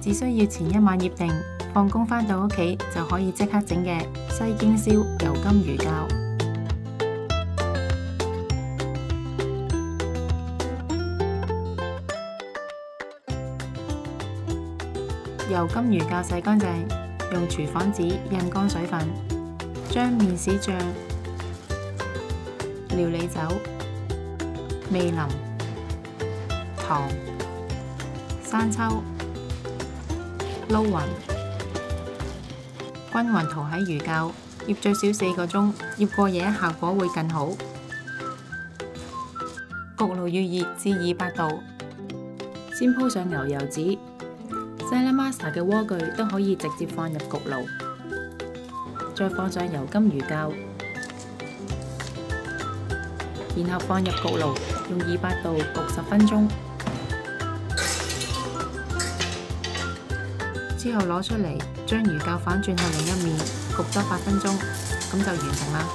只需要前一晚醃定，放工返到屋企就可以即刻整嘅西京燒油甘魚餃。油甘魚餃洗乾淨，用廚房紙印乾水分，將麵豉醬、料理酒、味淋、糖、生抽撈勻，均勻塗喺魚餃，醃最少4個鐘，醃過夜效果會更好。焗爐預熱至200度，先鋪上牛油紙。Salad Master 嘅鍋具都可以直接放入焗爐，再放上油甘魚餃，然後放入焗爐，用200度焗10分鐘。之後攞出嚟，將魚餃反轉去另一面，焗多8分鐘，咁就完成啦。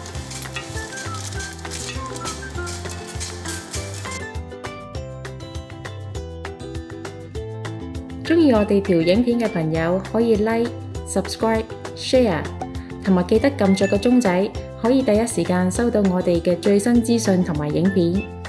鍾意我哋條影片嘅朋友可以 Like、Subscribe、Share， 同埋記得撳着個鐘仔，可以第一時間收到我哋嘅最新資訊同埋影片。